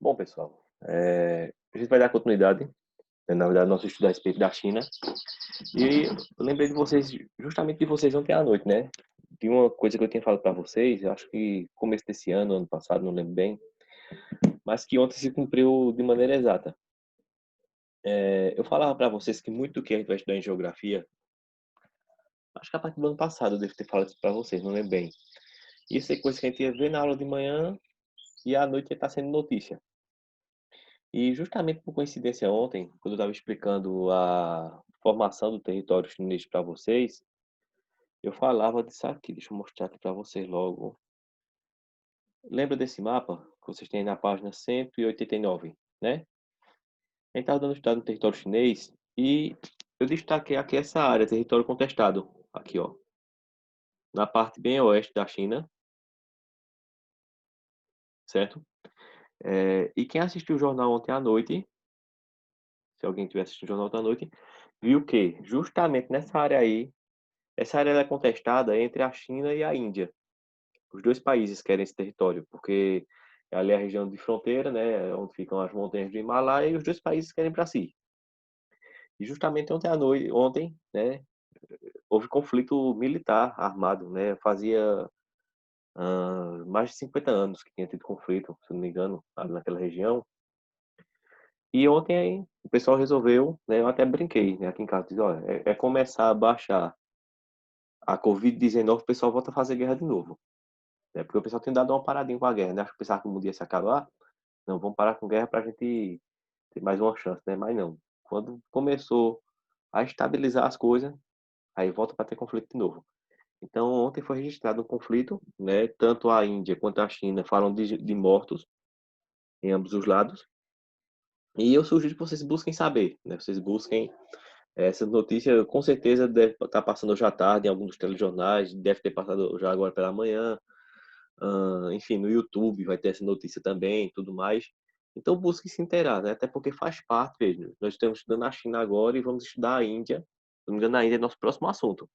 Bom, pessoal, a gente vai dar continuidade, né, na verdade, nosso estudo a respeito da China. E eu lembrei de vocês, justamente de vocês ontem à noite, né? De uma coisa que eu tinha falado para vocês, eu acho que começo desse ano, ano passado, não lembro bem, mas que ontem se cumpriu de maneira exata. Eu falava para vocês que muito do que a gente vai estudar em geografia, acho que a partir do ano passado eu devo ter falado isso para vocês, não lembro bem. Isso é coisa que a gente ia ver na aula de manhã e à noite ia estar sendo notícia. E justamente por coincidência ontem, quando eu estava explicando a formação do território chinês para vocês, eu falava disso aqui. Deixa eu mostrar aqui para vocês logo. Lembra desse mapa que vocês têm na página 189, né? A gente estava dando estudado no território chinês e eu destaquei aqui essa área, território contestado, aqui ó, na parte bem oeste da China, certo? E quem assistiu o jornal ontem à noite, se alguém tiver assistido o jornal ontem à noite, viu que justamente nessa área aí, essa área ela é contestada entre a China e a Índia. Os dois países querem esse território, porque ali é a região de fronteira, né, onde ficam as montanhas do Himalaia, e os dois países querem para si. E justamente ontem à noite, ontem, né, houve conflito militar armado, né, fazia mais de 50 anos que tinha tido conflito, se não me engano, ali naquela região. E ontem aí, o pessoal resolveu, né, eu até brinquei, né, aqui em casa, disse, olha, é começar a baixar a Covid-19, o pessoal volta a fazer guerra de novo. Né? Porque o pessoal tem dado uma paradinha com a guerra, né? Acho que pensava que o mundo ia se acabar. Não, vamos parar com guerra para a gente ter mais uma chance, né? Mas não. Quando começou a estabilizar as coisas, aí volta para ter conflito de novo. Então, ontem foi registrado um conflito, né? Tanto a Índia quanto a China falam de mortos em ambos os lados. E eu sugiro que vocês busquem saber, né? Vocês busquem essa notícia, com certeza deve estar passando hoje à tarde em alguns dos telejornais, deve ter passado já agora pela manhã. Enfim, no YouTube vai ter essa notícia também, tudo mais. Então busque se inteirar, né? Até porque faz parte, veja, nós estamos estudando a China agora e vamos estudar a Índia. Se não me engano, a Índia é nosso próximo assunto,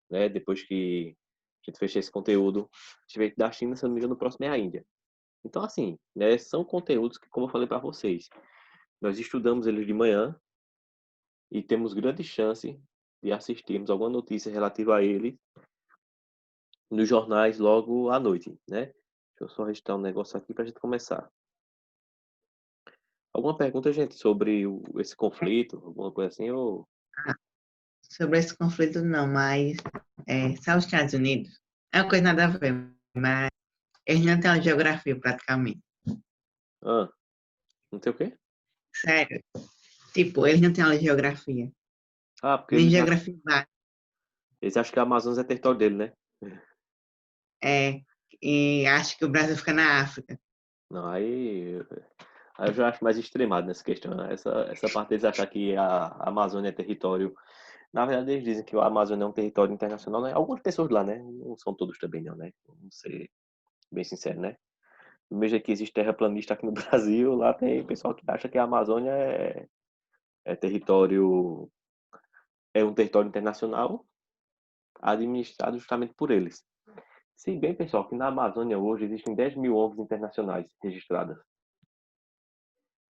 né? Depois que a gente fechar esse conteúdo, tiver da China, se não me engano, o próximo é a Índia. Então, assim, né? São conteúdos que, como eu falei para vocês, nós estudamos eles de manhã e temos grande chance de assistirmos alguma notícia relativa a ele nos jornais logo à noite, né? Deixa eu só registrar um negócio aqui para a gente começar. Alguma pergunta, gente, sobre esse conflito, alguma coisa assim? Ou... Sobre esse conflito, não, mas só os Estados Unidos. É uma coisa nada a ver, mas eles não têm uma geografia praticamente. Ah, não sei o quê? Sério. Tipo, eles não têm uma geografia. Ah, porque Nem geografia básica. eles acham que a Amazônia é território dele, né? É, e acho que o Brasil fica na África. Não, aí eu já acho mais extremado nessa questão, né? Essa parte deles achar que a Amazônia é território. Na verdade, eles dizem que a Amazônia é um território internacional, né? Algumas pessoas lá, né? Não são todos também, não, né? Vamos ser bem sincero, né? Do mesmo jeito que existe terraplanista aqui no Brasil, lá tem pessoal que acha que a Amazônia é território, é um território internacional administrado justamente por eles. Se bem, pessoal, que na Amazônia hoje existem 10 mil ONGs internacionais registradas.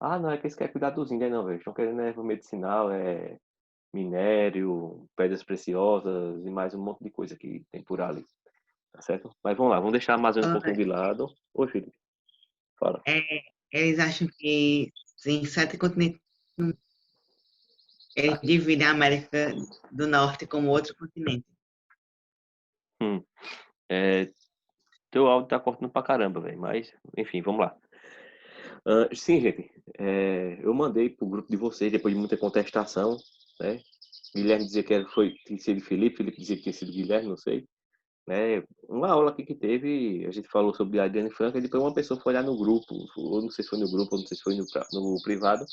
Ah, não, é que eles querem cuidar dos índios, não, velho. Estão querendo erva medicinal, minério, pedras preciosas e mais um monte de coisa que tem por ali. Tá certo? Mas vamos lá, vamos deixar a Amazônia um pouquinho de lado. Ô, Felipe, fala. É, eles acham que tem 7 continentes. Eles dividem a América do Norte como outro continente. Hum, é, teu áudio tá cortando pra caramba, velho. Mas, enfim, vamos lá. Sim, gente. Eu mandei pro grupo de vocês, depois de muita contestação, né? Guilherme dizia que tinha sido Felipe, Felipe dizia que tinha sido Guilherme, não sei. Né? Uma aula aqui que teve, a gente falou sobre a Adriane Franca, e depois uma pessoa foi olhar no grupo, ou não sei se foi no grupo, ou não sei se foi no privado,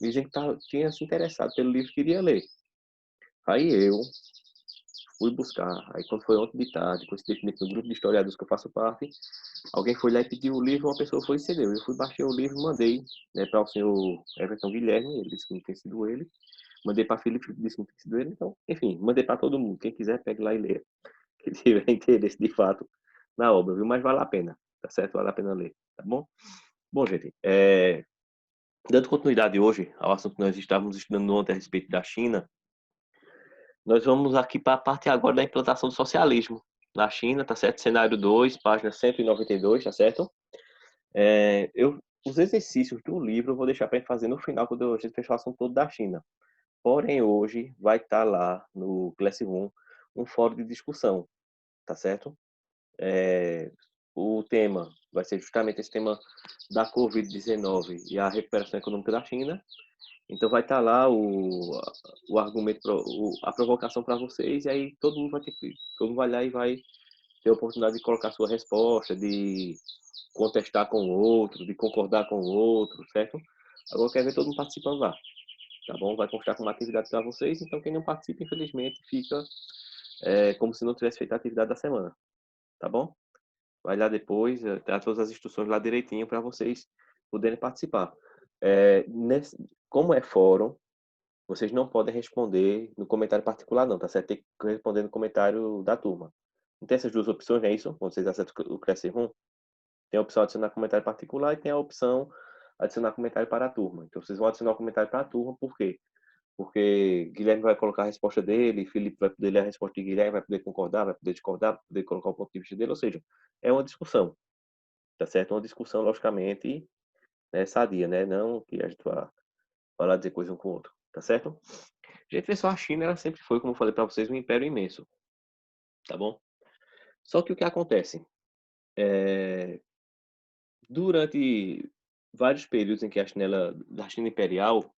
dizendo que tinha se interessado pelo livro que queria ler. Aí eu fui buscar, aí quando foi ontem de tarde, coincidentemente no grupo de historiadores que eu faço parte, alguém foi lá e pediu o livro, uma pessoa foi e cedeu. Eu fui, baixei o livro, mandei, né, para o senhor Everton Guilherme, ele disse que não tem sido ele, mandei para Felipe, Felipe disse que não tem sido ele, então, enfim, mandei para todo mundo, quem quiser pegue lá e leia, que tiver interesse de fato na obra, viu? Mas vale a pena, tá certo? Vale a pena ler, tá bom? Bom, gente, dando continuidade hoje ao assunto que nós estávamos estudando ontem a respeito da China, nós vamos aqui para a parte agora da implantação do socialismo na China, tá certo? Cenário 2, página 192, tá certo? Os exercícios do livro eu vou deixar para fazer no final, quando a gente fechar o assunto todo da China. Porém, hoje vai estar lá no Classroom um fórum de discussão, tá certo? O tema vai ser justamente esse tema da Covid-19 e a recuperação econômica da China. Então vai estar lá o argumento, a provocação para vocês, e aí todo mundo vai lá e vai ter a oportunidade de colocar sua resposta, de contestar com o outro, de concordar com o outro, certo? Agora eu quero ver todo mundo participando lá, tá bom? Vai constar como atividade para vocês, então quem não participa, infelizmente, fica como se não tivesse feito a atividade da semana, tá bom? Vai lá depois, tá todas as instruções lá direitinho para vocês poderem participar. Como é fórum, vocês não podem responder no comentário particular, não, tá certo? Tem que responder no comentário da turma. Não tem essas duas opções, não é isso? Quando vocês acessam o Classroom, tem a opção adicionar comentário particular e tem a opção adicionar comentário para a turma. Então, vocês vão adicionar o comentário para a turma, por quê? Porque Guilherme vai colocar a resposta dele, Felipe vai poder ler a resposta de Guilherme, vai poder concordar, vai poder discordar, vai poder colocar o ponto de vista dele, ou seja, é uma discussão, tá certo? Uma discussão, logicamente, né, sadia, né? Não que a gente vá falar, dizer coisa um com o outro, tá certo? Gente, pessoal, a China ela sempre foi, como eu falei para vocês, um império imenso, tá bom? Só que o que acontece? Durante vários períodos em que da China imperial,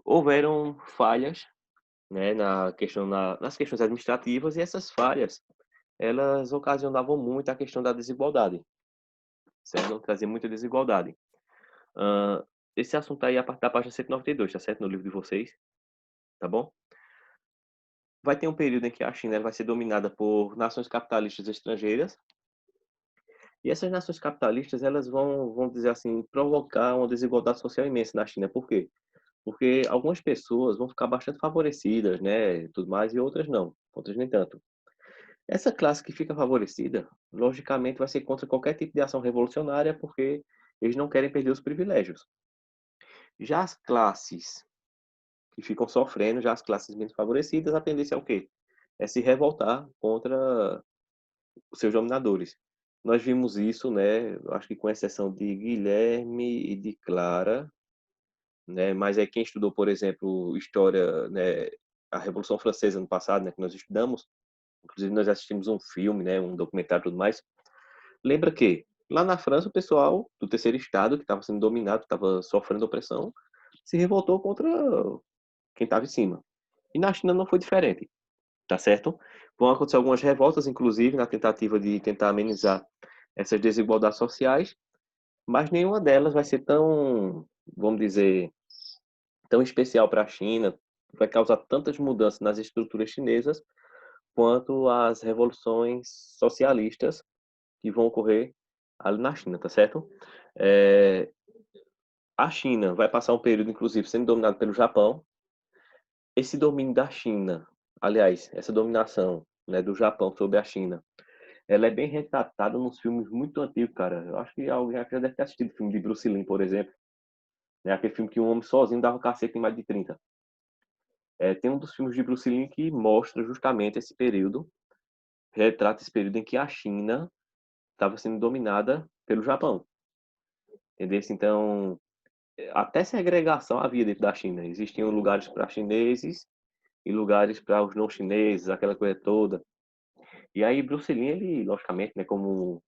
houveram falhas, né, nas questões administrativas, e essas falhas, elas ocasionavam muito a questão da desigualdade, certo? Trazia muita desigualdade. Ah, esse assunto aí é a partir da página 192, tá certo? No livro de vocês, tá bom? Vai ter um período em que a China ela vai ser dominada por nações capitalistas estrangeiras, e essas nações capitalistas, elas vão dizer assim, provocar uma desigualdade social imensa na China. Por quê? Porque algumas pessoas vão ficar bastante favorecidas, né, tudo mais, e outras não, outras nem tanto. Essa classe que fica favorecida, logicamente, vai ser contra qualquer tipo de ação revolucionária, porque eles não querem perder os privilégios. Já as classes que ficam sofrendo, já as classes menos favorecidas, a tendência é o quê? É se revoltar contra os seus dominadores. Nós vimos isso, né, acho que com exceção de Guilherme e de Clara, né, mas é quem estudou, por exemplo, história, né, a Revolução Francesa no passado, né, que nós estudamos, inclusive nós assistimos um filme, né, um documentário e tudo mais, lembra que lá na França o pessoal do terceiro estado, que estava sendo dominado, estava sofrendo opressão, se revoltou contra quem estava em cima. E na China não foi diferente, tá certo? Vão acontecer algumas revoltas, inclusive, na tentativa de tentar amenizar essas desigualdades sociais, mas nenhuma delas vai ser tão, vamos dizer, tão especial para a China, vai causar tantas mudanças nas estruturas chinesas, quanto as revoluções socialistas que vão ocorrer ali na China, tá certo? É, a China vai passar um período, inclusive, sendo dominada pelo Japão. Esse domínio da China, aliás, essa dominação, né, do Japão sobre a China, ela é bem retratada nos filmes muito antigos, cara. Eu acho que alguém já deve ter assistido o filme de Bruce Lee, por exemplo. Né? Aquele filme que um homem sozinho dava cacete em mais de 30. Tem um dos filmes de Bruce Lee que mostra justamente esse período, retrata esse período em que a China estava sendo dominada pelo Japão. Entendeu? Então, até segregação havia dentro da China. Existiam lugares para chineses e lugares para os não chineses, aquela coisa toda. E aí Bruce Lee, ele, logicamente, né, como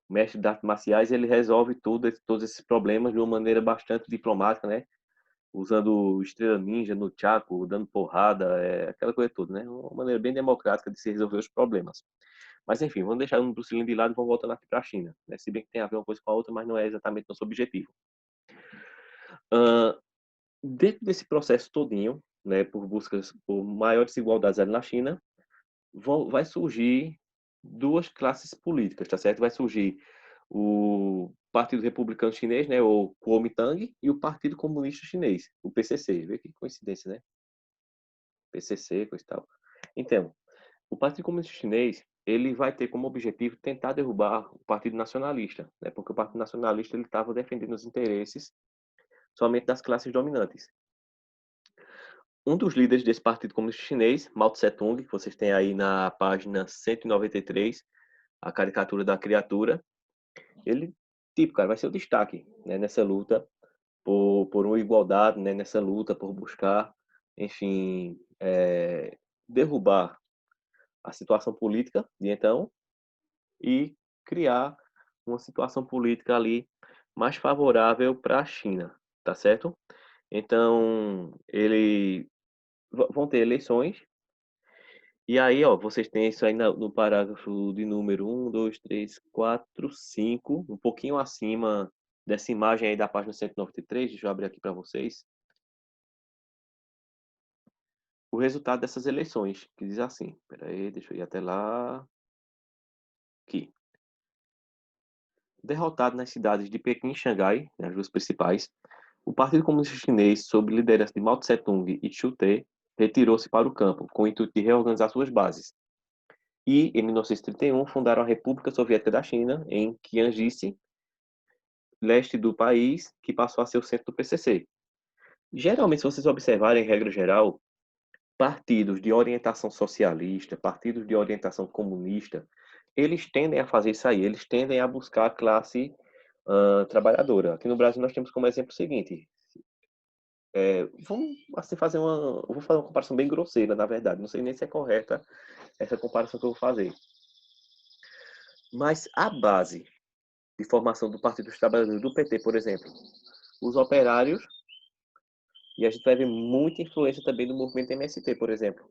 mestre de artes marciais, ele resolve todos esses problemas de uma maneira bastante diplomática, né? Usando estrela ninja no Chaco, dando porrada, aquela coisa toda, né? Uma maneira bem democrática de se resolver os problemas. Mas enfim, vamos deixar o Bruce Lee de lado e vamos voltando aqui para a China, né? Se bem que tem a ver uma coisa com a outra, mas não é exatamente nosso objetivo. Uh, Dentro desse processo todinho, né, por buscas por maiores igualdades ali na China, vai surgir duas classes políticas, tá certo? Vai surgir o Partido Republicano Chinês, né, ou Kuomintang, e o Partido Comunista Chinês, o PCC. Vê que coincidência, né? PCC, coisa e tal. Então, o Partido Comunista Chinês, ele vai ter como objetivo tentar derrubar o Partido Nacionalista, né? Porque o Partido Nacionalista ele estava defendendo os interesses somente das classes dominantes. Um dos líderes desse Partido Comunista Chinês, Mao Tse-tung, que vocês têm aí na página 193, a caricatura da criatura, ele, tipo, cara, vai ser o destaque, né, nessa luta por uma igualdade, né, nessa luta por buscar, enfim, derrubar a situação política de então e criar uma situação política ali mais favorável para a China, tá certo? Então, vão ter eleições. E aí, ó, vocês têm isso aí no parágrafo de número 5, um pouquinho acima dessa imagem aí da página 193. Deixa eu abrir aqui para vocês. O resultado dessas eleições, que diz assim. Espera aí, deixa eu ir até lá. Aqui. Derrotado nas cidades de Pequim e Xangai, né, as duas principais, o Partido Comunista Chinês, sob liderança de Mao Tse-tung e Chu Te, retirou-se para o campo, com o intuito de reorganizar suas bases. E, em 1931, fundaram a República Soviética da China, em Jiangxi, leste do país, que passou a ser o centro do PCC. Geralmente, se vocês observarem, em regra geral, partidos de orientação socialista, partidos de orientação comunista, eles tendem a fazer isso aí, eles tendem a buscar a classe trabalhadora. Aqui no Brasil nós temos como exemplo o seguinte, vamos assim fazer eu vou fazer uma comparação bem grosseira, na verdade, não sei nem se é correta essa comparação que eu vou fazer. Mas a base de formação do Partido dos Trabalhadores, do PT, por exemplo, os operários, e a gente vai ver muita influência também do movimento MST, por exemplo,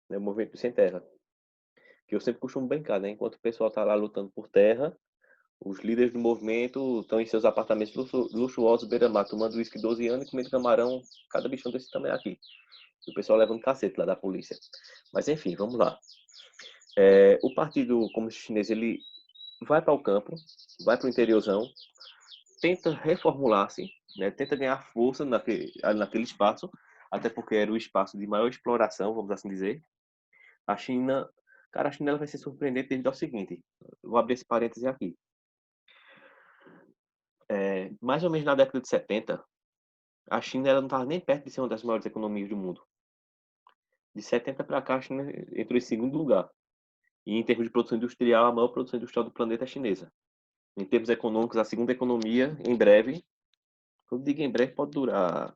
né, o movimento Sem Terra, que eu sempre costumo brincar, né? Enquanto o pessoal está lá lutando por terra, os líderes do movimento estão em seus apartamentos luxuosos, beira-mar, tomando uísque 12 anos e comendo camarão, cada bichão desse tamanho aqui. E o pessoal levando cacete lá da polícia. Mas enfim, vamos lá. O Partido Comunista Chinês, ele vai para o campo, vai para o interiorzão, tenta reformular-se, né? Tenta ganhar força naquele espaço, até porque era o espaço de maior exploração, vamos assim dizer. A China, cara, a China ela vai ser surpreendente devido ao seguinte, vou abrir esse parêntese aqui. Mais ou menos na década de 70, a China ela não estava nem perto de ser uma das maiores economias do mundo. De 70 para cá, a China entrou em segundo lugar. E em termos de produção industrial, a maior produção industrial do planeta é chinesa. Em termos econômicos, a segunda economia, em breve, quando digo em breve, pode durar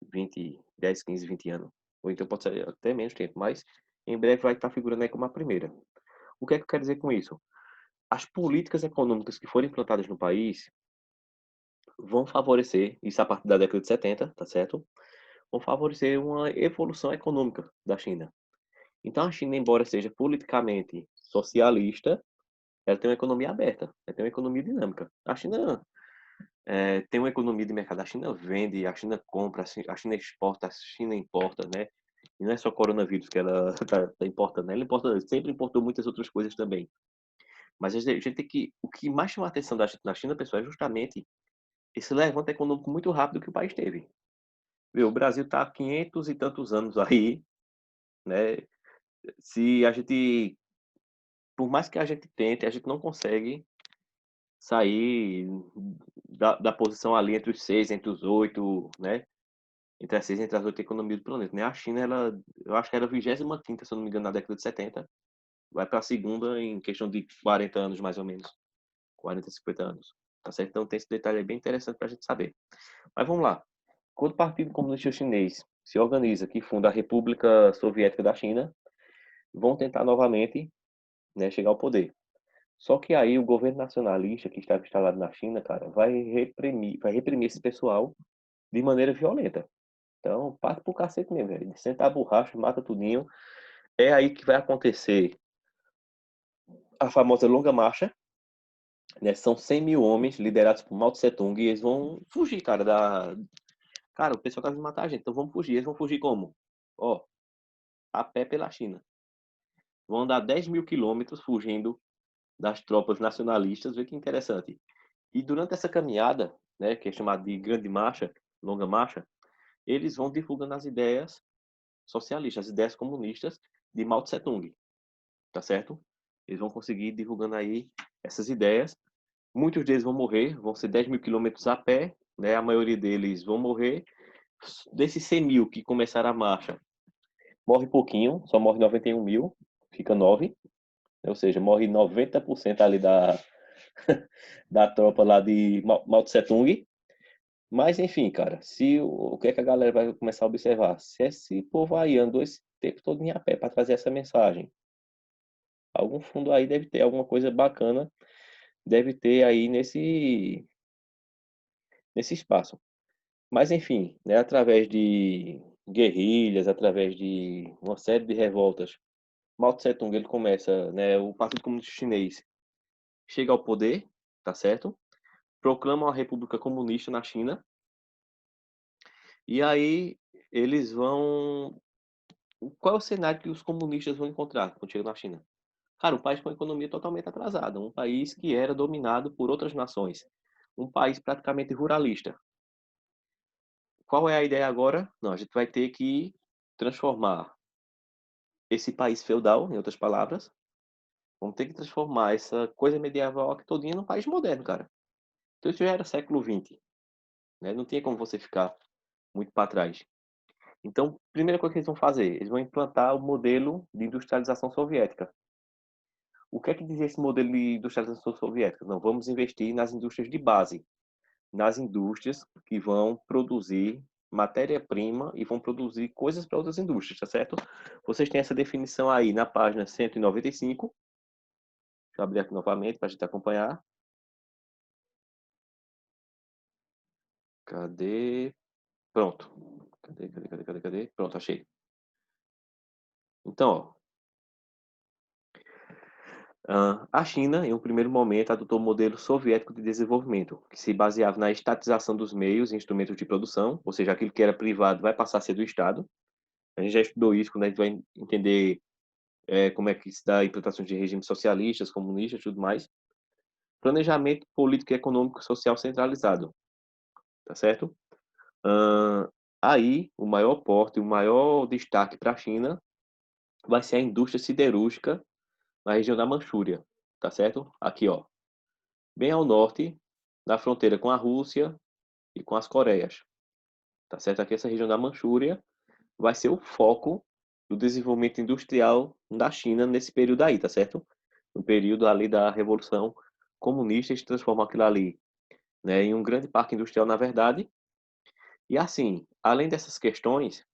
10, 15, 20 anos. Ou então pode ser até menos tempo, mas em breve vai estar figurando aí como a primeira. O que é que eu quero dizer com isso? As políticas econômicas que forem implantadas no país vão favorecer, isso a partir da década de 70, tá certo? Vão favorecer uma evolução econômica da China. Então a China, embora seja politicamente socialista, ela tem uma economia aberta, ela tem uma economia dinâmica. A China tem uma economia de mercado, a China vende, a China compra, a China exporta, a China importa, né? E não é só coronavírus que ela tá importando, né? Ela sempre importou muitas outras coisas também. Mas a gente tem que, o que mais chama a atenção da gente na China, pessoal, é justamente esse levante econômico muito rápido que o país teve. Viu? O Brasil está há 500 e tantos anos aí, né? Se a gente, por mais que a gente tente, a gente não consegue sair da posição ali entre os seis, entre os oito, né? Entre as seis, entre as oito economias do planeta, né? A China, eu acho que era a 25ª, se eu não me engano, na década de 70. Vai para a segunda em questão de 40 anos, mais ou menos. 40, 50 anos. Tá certo? Então tem esse detalhe aí bem interessante para a gente saber. Mas vamos lá. Quando o Partido Comunista Chinês se organiza, que funda a República Soviética da China, vão tentar novamente, né, chegar ao poder. Só que aí o governo nacionalista que estava instalado na China, cara, vai reprimir esse pessoal de maneira violenta. Então, parte pro cacete mesmo, velho. Senta a borracha, mata tudinho. É aí que vai acontecer a famosa Longa Marcha, né? São 100 mil homens liderados por Mao Tse Tung e eles vão fugir, cara, Cara, o pessoal tá vindo matar a gente, então vamos fugir. Eles vão fugir como? Ó, a pé pela China. Vão andar 10 mil quilômetros fugindo das tropas nacionalistas. Vê que interessante. E durante essa caminhada, né, que é chamada de Grande Marcha, Longa Marcha, eles vão divulgando as ideias socialistas, as ideias comunistas de Mao Tse Tung, tá certo? Eles vão conseguir divulgando aí essas ideias. Muitos deles vão morrer, vão ser 10 mil quilômetros a pé, né? A maioria deles vão morrer. Desses 100 mil que começaram a marcha, morre pouquinho, só morre 91 mil, fica 9, ou seja, morre 90% ali da tropa lá de Mao Tse Tung. Mas enfim, cara, se o que é que a galera vai começar a observar? Se esse povo aí andou esse tempo todo em a pé para trazer essa mensagem, algum fundo aí deve ter alguma coisa bacana, deve ter aí nesse espaço. Mas enfim, né, através de guerrilhas, através de uma série de revoltas, Mao Tse Tung ele começa, né, o Partido Comunista Chinês chega ao poder, tá certo? Proclama uma república comunista na China. E aí eles vão. Qual é o cenário que os comunistas vão encontrar quando chegam na China? Cara, um país com a economia totalmente atrasada, um país que era dominado por outras nações, um país praticamente ruralista. Qual é a ideia agora? Não, a gente vai ter que transformar esse país feudal, em outras palavras, vamos ter que transformar essa coisa medieval aqui todinha num país moderno, cara. Então isso já era século XX, né? Não tinha como você ficar muito para trás. Então, primeira coisa que eles vão fazer, eles vão implantar o modelo de industrialização soviética. O que é que dizia esse modelo de industrialização soviética? Não, vamos investir nas indústrias de base, nas indústrias que vão produzir matéria-prima e vão produzir coisas para outras indústrias, tá certo? Vocês têm essa definição aí na página 195. Deixa eu abrir aqui novamente para a gente acompanhar. Cadê? Pronto. Cadê? Pronto, achei. Então, ó, a China, em um primeiro momento, adotou o modelo soviético de desenvolvimento, que se baseava na estatização dos meios e instrumentos de produção, ou seja, aquilo que era privado vai passar a ser do Estado. A gente já estudou isso quando a gente vai entender como é que se dá a implantação de regimes socialistas, comunistas e tudo mais. Planejamento político, econômico e social centralizado, tá certo? Aí, o maior porte, o maior destaque para a China vai ser a indústria siderúrgica na região da Manchúria, tá certo? Aqui, ó, bem ao norte, na fronteira com a Rússia e com as Coreias, tá certo? Aqui essa região da Manchúria vai ser o foco do desenvolvimento industrial da China nesse período aí, tá certo? No período ali da Revolução Comunista, eles transformam aquilo ali, né, em um grande parque industrial, na verdade. E assim, além dessas questões,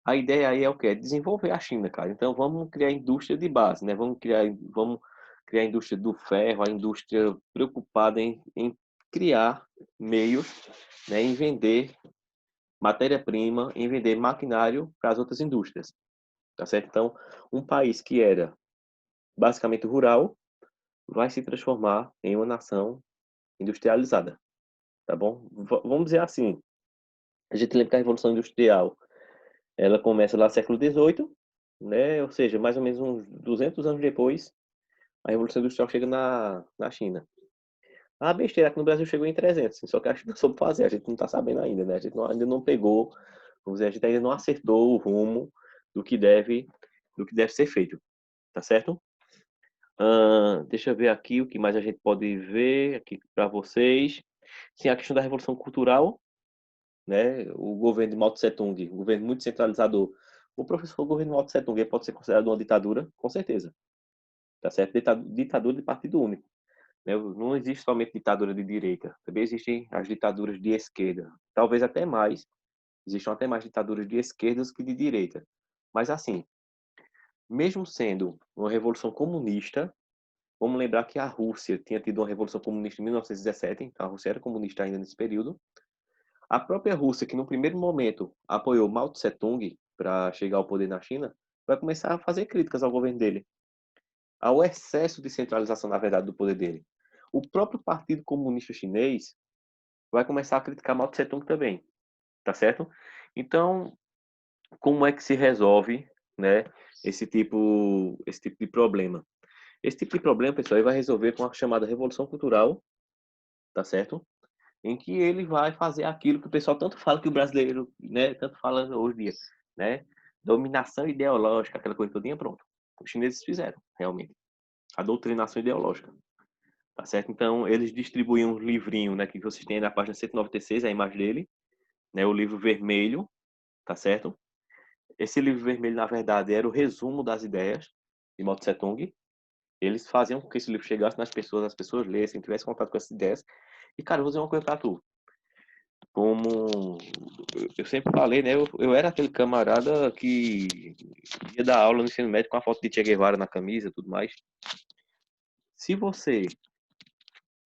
a ideia aí é o quê? É desenvolver a China, cara. Então vamos criar indústria de base, né? Vamos criar a indústria do ferro, a indústria preocupada em criar meios, né, em vender matéria-prima, em vender maquinário para as outras indústrias, tá certo? Então, um país que era basicamente rural vai se transformar em uma nação industrializada, tá bom? Vamos dizer assim, a gente lembra que a Revolução Industrial, ela começa lá no século XVIII, né? Ou seja, mais ou menos uns 200 anos depois, a Revolução Industrial chega na China. A besteira aqui no Brasil chegou em 300, assim, só que a gente não soube fazer, a gente não está sabendo ainda, né? A gente ainda não pegou, vamos dizer, a gente ainda não acertou o rumo do que deve, do que deve ser feito, tá certo? Deixa eu ver aqui o que mais a gente pode ver aqui para vocês. Sim, a questão da Revolução Cultural, né? O governo de Mao Tse Tung, um governo muito centralizador. O governo de Mao Tse Tung ele pode ser considerado uma ditadura, com certeza, tá certo? Ditadura de partido único, né? Não existe somente ditadura de direita, também existem as ditaduras de esquerda, talvez até mais, existam até mais ditaduras de esquerdas que de direita. Mas assim, mesmo sendo uma revolução comunista, vamos lembrar que a Rússia tinha tido uma revolução comunista em 1917, então a Rússia era comunista ainda nesse período. A própria Rússia, que no primeiro momento apoiou Mao Tse Tung para chegar ao poder na China, vai começar a fazer críticas ao governo dele, ao excesso de centralização, na verdade, do poder dele. O próprio Partido Comunista Chinês vai começar a criticar Mao Tse Tung também, tá certo? Então, como é que se resolve, né, esse tipo de problema? Esse tipo de problema, pessoal, ele vai resolver com a chamada Revolução Cultural, tá certo? Em que ele vai fazer aquilo que o pessoal tanto fala que o brasileiro, né, tanto fala hoje em dia, né? Dominação ideológica, aquela coisa todinha, pronto. Os chineses fizeram, realmente. A doutrinação ideológica, tá certo? Então, eles distribuíam um livrinho, né, que vocês têm aí na página 196, a imagem dele, né, o livro vermelho, tá certo? Esse livro vermelho, na verdade, era o resumo das ideias de Mao Tse Tung. Eles faziam com que esse livro chegasse nas pessoas, as pessoas lessem, tivessem contato com essas ideias. E, cara, eu vou dizer uma coisa pra tu. Como eu sempre falei, né? Eu era aquele camarada que ia dar aula no ensino médio com a foto de Che Guevara na camisa e tudo mais. Se você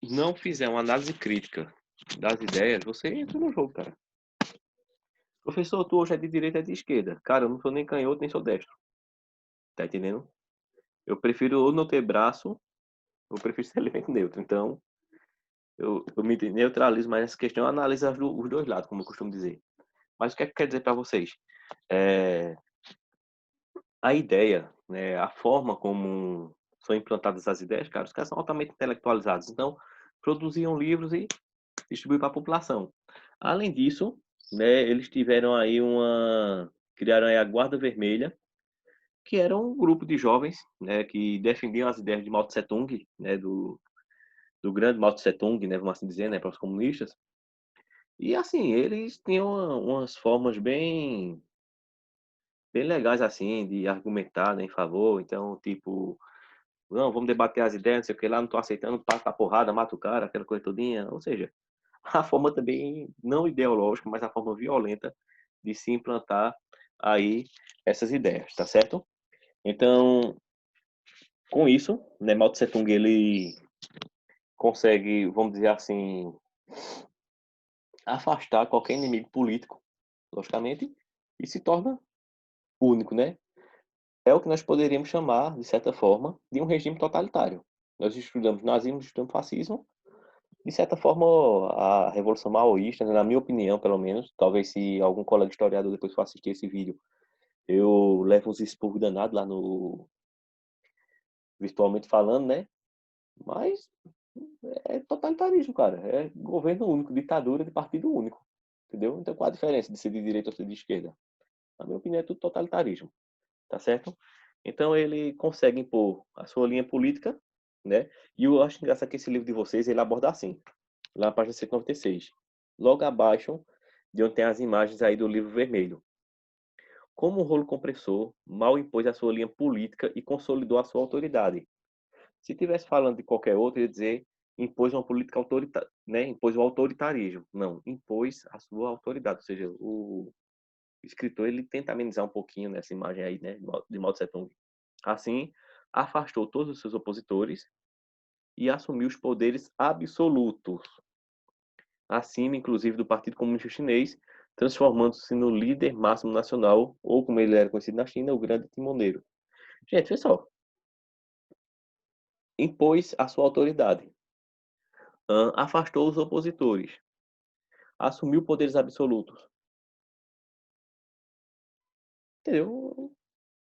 não fizer uma análise crítica das ideias, você entra no jogo, cara. Professor, tu hoje é de direita ou de esquerda? Cara, eu não sou nem canhoto, nem sou destro. Tá entendendo? Eu prefiro ou não ter braço, eu prefiro ser elemento neutro. Então, eu me neutralizo, mas essa questão eu analiso os dois lados, como eu costumo dizer. Mas o que é que quer dizer para vocês? É, a ideia, né, a forma como são implantadas as ideias, cara, os caras são altamente intelectualizados. Então, produziam livros e distribuíam para a população. Além disso, né, eles tiveram aí criaram aí a Guarda Vermelha, que era um grupo de jovens, né, que defendiam as ideias de Mao Tse Tung, né, do grande Mao Tse Tung, né, vamos assim dizer, né, para os comunistas. E assim, eles tinham umas formas bem legais assim de argumentar, né, em favor. Então, tipo, não, vamos debater as ideias, não sei o que lá, não tô aceitando, passa a porrada, mata o cara, aquela coisa todinha. Ou seja, a forma também não ideológica, mas a forma violenta de se implantar aí essas ideias, tá certo? Então, com isso, né, Mao Tse Tung ele consegue, vamos dizer assim, afastar qualquer inimigo político, logicamente, e se torna único, né? É o que nós poderíamos chamar, de certa forma, de um regime totalitário. Nós estudamos nazismo, estudamos fascismo. De certa forma, a Revolução Maoísta, né, na minha opinião, pelo menos, talvez se algum colega historiador depois for assistir esse vídeo, eu levo uns expurgos danados lá no... virtualmente falando, né? Mas é totalitarismo, cara. É governo único, ditadura de partido único. Entendeu? Então, qual a diferença de ser de direita ou ser de esquerda? Na minha opinião, é tudo totalitarismo. Tá certo? Então ele consegue impor a sua linha política, né? E eu acho engraçado que esse livro de vocês, ele aborda assim, lá na página 196. Logo abaixo, de onde tem as imagens aí do livro vermelho. Como o rolo compressor mal impôs a sua linha política e consolidou a sua autoridade. Se tivesse falando de qualquer outro, ia dizer impôs uma política autoritária, né? Impôs o autoritarismo. Não, impôs a sua autoridade. Ou seja, o escritor ele tenta amenizar um pouquinho nessa imagem aí, né? De Mao Tse Tung. Assim, afastou todos os seus opositores e assumiu os poderes absolutos, acima inclusive do Partido Comunista Chinês, transformando-se no líder máximo nacional, ou como ele era conhecido na China, o grande timoneiro. Gente, pessoal, impôs a sua autoridade, afastou os opositores, assumiu poderes absolutos. Entendeu?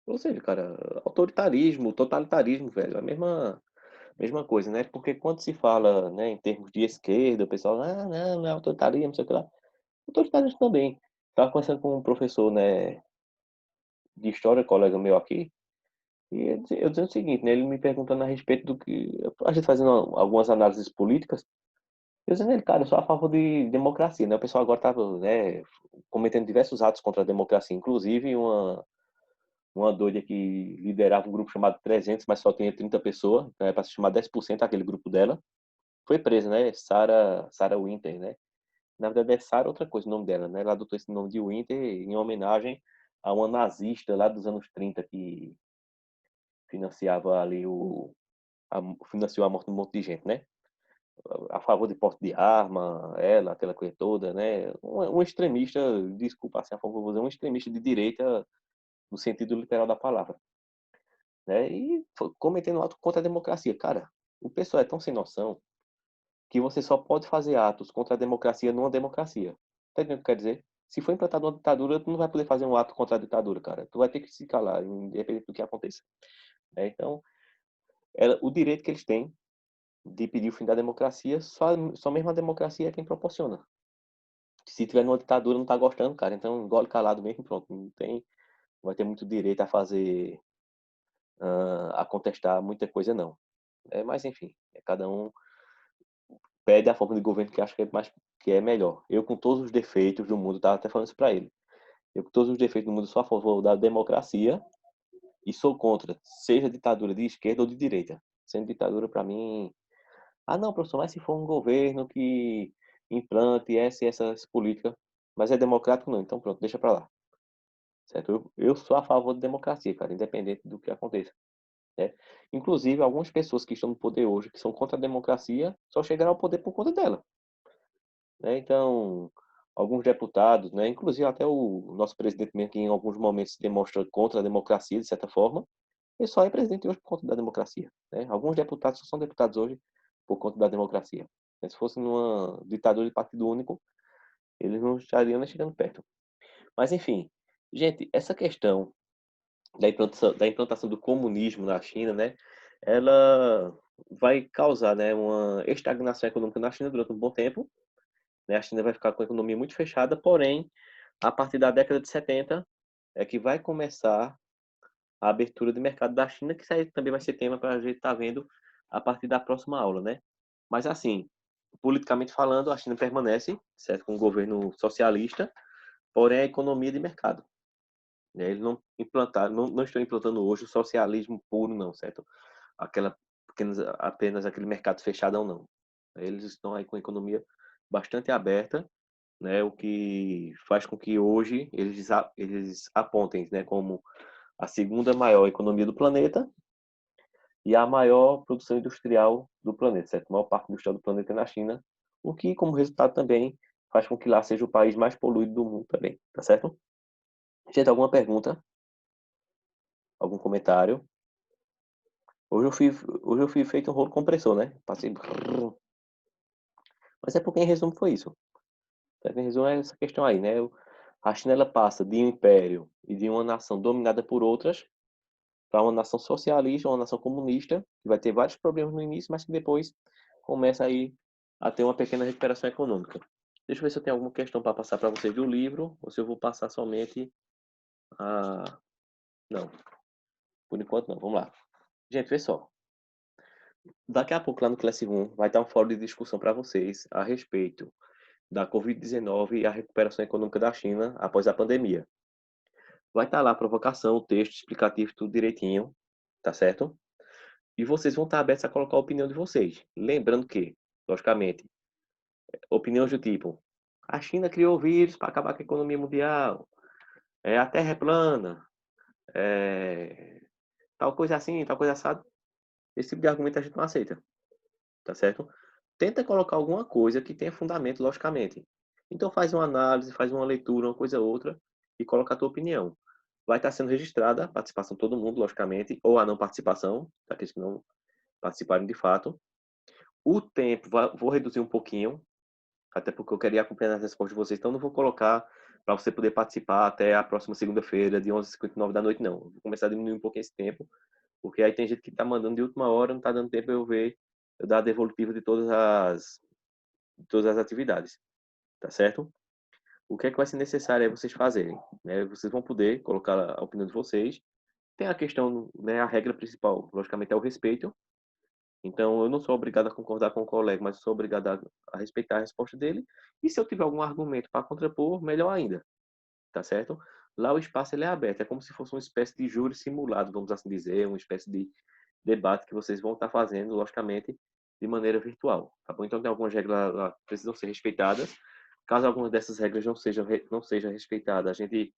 Ou seja, cara, autoritarismo, totalitarismo, velho, a mesma coisa, né? Porque quando se fala, né, em termos de esquerda, o pessoal, não é autoritarismo, não sei o que lá. Autoritarismo também. Estava conversando com um professor, né, de história, colega meu aqui, e eu dizendo o seguinte, né, ele me perguntando a respeito do que, a gente fazendo algumas análises políticas, eu dizendo ele, cara, eu sou a favor de democracia, né? O pessoal agora estava, né, cometendo diversos atos contra a democracia, inclusive uma doida que liderava um grupo chamado 300, mas só tinha 30 pessoas, então é para se chamar 10% aquele grupo dela. Foi presa, né? Sarah Winter, né? Na verdade é Sarah outra coisa o nome dela, né? Ela adotou esse nome de Winter em homenagem a uma nazista lá dos anos 30 que financiava ali financiou a morte de um monte de gente, né? A favor de porte de arma, ela, aquela coisa toda, né? Um extremista, desculpa assim a favor, vou dizer, um extremista de direita no sentido literal da palavra, né? E cometendo ato contra a democracia. Cara, o pessoal é tão sem noção que você só pode fazer atos contra a democracia numa democracia. Tá entendendo o que quer dizer? Se for implantada uma ditadura, tu não vai poder fazer um ato contra a ditadura, cara. Tu vai ter que se calar, independente do que aconteça. Então, o direito que eles têm de pedir o fim da democracia, só mesmo a democracia é quem proporciona. Se tiver numa ditadura, não tá gostando, cara, então engole calado mesmo, pronto. Não vai ter muito direito a fazer a contestar muita coisa, não. Mas, enfim, cada um pede a forma de governo que acha que é melhor. Eu, com todos os defeitos do mundo, estava até falando isso para ele. Eu, com todos os defeitos do mundo, sou a favor da democracia e sou contra, seja ditadura de esquerda ou de direita. Sendo ditadura, para mim... Ah, não, professor, mas se for um governo que implante essas políticas, mas é democrático, não. Então, pronto, deixa para lá. Certo? Eu sou a favor da democracia, cara, independente do que aconteça. Né? Inclusive, algumas pessoas que estão no poder hoje, que são contra a democracia, só chegaram ao poder por conta dela. Né? Então, alguns deputados, né? Inclusive até o nosso presidente mesmo, que em alguns momentos se demonstra contra a democracia, de certa forma, ele só é presidente hoje por conta da democracia. Né? Alguns deputados só são deputados hoje por conta da democracia. Se fosse numa ditadura de partido único, eles não estariam nem chegando perto. Mas, enfim, gente, essa questão da implantação do comunismo na China, né, ela vai causar, né, uma estagnação econômica na China durante um bom tempo. Né? A China vai ficar com a economia muito fechada, porém, a partir da década de 70 é que vai começar a abertura de mercado da China, que isso aí também vai ser tema para a gente estar vendo a partir da próxima aula, né? Mas assim, politicamente falando, a China permanece, certo, com um governo socialista, porém a economia de mercado. Né? Eles não implantaram, não estão implantando hoje o socialismo puro, não, certo? Aquela apenas aquele mercado fechadão, não. Eles estão aí com a economia bastante aberta, né? O que faz com que hoje eles apontem, né, como a segunda maior economia do planeta e a maior produção industrial do planeta, certo? A maior parte industrial do planeta é na China, o que, como resultado, também faz com que lá seja o país mais poluído do mundo também, tá certo? Gente, alguma pergunta? Algum comentário? Hoje eu fui feito um rolo compressor, né? Passei... Mas é porque, em resumo, foi isso. Em resumo, é essa questão aí, né? A China, ela passa de um império e de uma nação dominada por outras para uma nação socialista, uma nação comunista, que vai ter vários problemas no início, mas que depois começa aí a ter uma pequena recuperação econômica. Deixa eu ver se eu tenho alguma questão para passar para vocês do livro, ou se eu vou passar somente a... Não, por enquanto não, vamos lá. Gente, vê só. Daqui a pouco lá no Classe 1 vai estar um fórum de discussão para vocês a respeito da Covid-19 e a recuperação econômica da China após a pandemia. Vai estar lá a provocação, o texto explicativo, tudo direitinho, tá certo? E vocês vão estar abertos a colocar a opinião de vocês. Lembrando que, logicamente, opiniões do tipo: a China criou vírus para acabar com a economia mundial, a Terra é plana, é, tal coisa assim, tal coisa assada. Esse tipo de argumento a gente não aceita, tá certo? Tenta colocar alguma coisa que tenha fundamento, logicamente. Então faz uma análise, faz uma leitura, uma coisa ou outra, e coloca a tua opinião. Vai estar sendo registrada a participação de todo mundo, logicamente, ou a não participação, daqueles que não participarem de fato. O tempo, vou reduzir um pouquinho, até porque eu queria acompanhar as respostas de vocês, então não vou colocar para você poder participar até a próxima segunda-feira, de 11h59 da noite, não. Vou começar a diminuir um pouquinho esse tempo, porque aí tem gente que está mandando de última hora, não está dando tempo eu ver, eu dar a devolutiva de todas as atividades, tá certo? O que é que vai ser necessário é vocês fazerem, né? Vocês vão poder colocar a opinião de vocês. Tem a questão, né, a regra principal, logicamente, é o respeito. Então, eu não sou obrigado a concordar com o colega, mas sou obrigado a respeitar a resposta dele. E se eu tiver algum argumento para contrapor, melhor ainda, tá certo? Lá o espaço ele é aberto, é como se fosse uma espécie de júri simulado, vamos assim dizer, uma espécie de debate que vocês vão estar fazendo, logicamente, de maneira virtual, tá bom? Então, tem algumas regras lá que precisam ser respeitadas. Caso alguma dessas regras não seja respeitada, a gente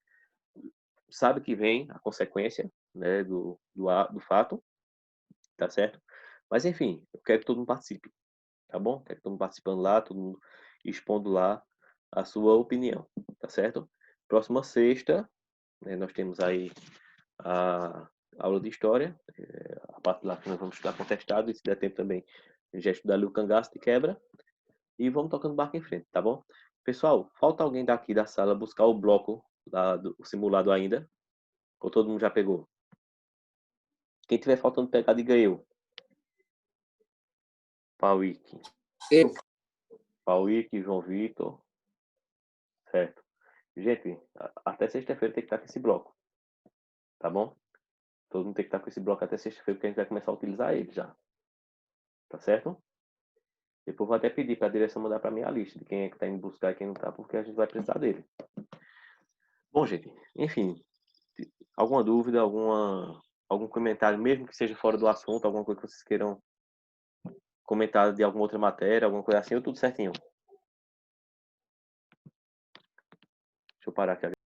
sabe que vem a consequência, né, do fato, tá certo? Mas, enfim, eu quero que todo mundo participe, tá bom? Quero que todo mundo participando lá, todo mundo expondo lá a sua opinião, tá certo? Próxima sexta, né, nós temos aí a aula de história, a parte lá que nós vamos estudar contestado, e se der tempo também, já estudar ali o cangaço de quebra, e vamos tocando barco em frente, tá bom? Pessoal, falta alguém daqui da sala buscar o bloco lá do simulado ainda? Ou todo mundo já pegou? Quem tiver faltando pegar, diga eu. Pauíque. Eu. Pauíque, João Vitor. Certo. Gente, até sexta-feira tem que estar com esse bloco. Tá bom? Todo mundo tem que estar com esse bloco até sexta-feira, porque a gente vai começar a utilizar ele já. Tá certo? Depois vou até pedir para a direção mandar para mim a lista de quem é que está indo buscar e quem não está, porque a gente vai precisar dele. Bom, gente, enfim, alguma dúvida, algum comentário, mesmo que seja fora do assunto, alguma coisa que vocês queiram comentar de alguma outra matéria, alguma coisa assim, ou tudo certinho? Deixa eu parar aqui.